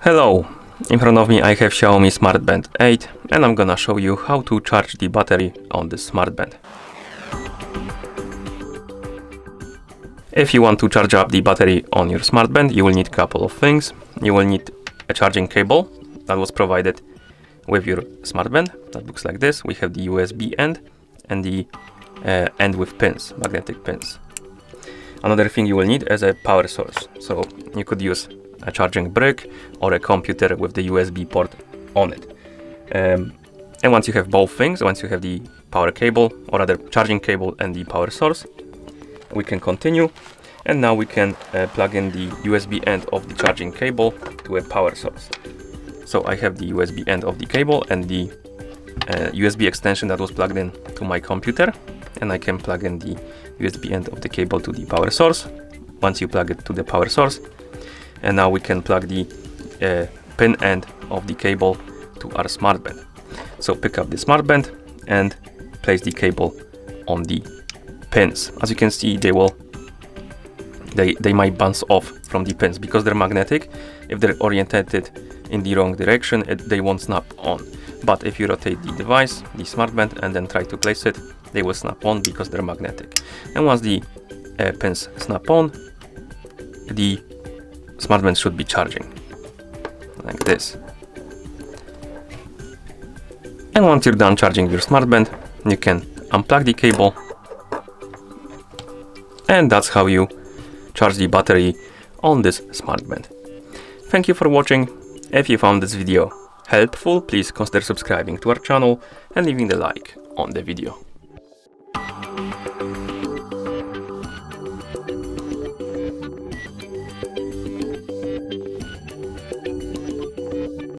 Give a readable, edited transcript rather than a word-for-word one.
Hello, in front of me I have XIAOMI Smart Band 8 and I'm gonna show you how to charge the battery on this smart band. If you want to charge up the battery on your smart band, you will need a couple of things. You will need a charging cable that was provided with your smart band. That looks like this. We have the USB end and the end with pins, magnetic pins. Another thing you will need is a power source. So you could use a charging brick or a computer with the USB port on it. And once you have both things, once you have the power cable or rather charging cable and the power source, we can continue. And now we can plug in the USB end of the charging cable to a power source. So I have the USB end of the cable and the USB extension that was plugged in to my computer, and I can plug in the USB end of the cable to the power source once you plug it to the power source. And now we can plug the pin end of the cable to our smart band. So pick up the smart band and place the cable on the pins. As you can see, they might bounce off from the pins because they're magnetic. If they're oriented in the wrong direction, they won't snap on. But if you rotate the device, the smart band, and then try to place it, they will snap on because they're magnetic. And once the pins snap on, the smart band should be charging like this. And once you're done charging your smart band, you can unplug the cable, and that's how you charge the battery on this smart band. Thank you for watching. If you found this video helpful, please consider subscribing to our channel and leaving the like on the video.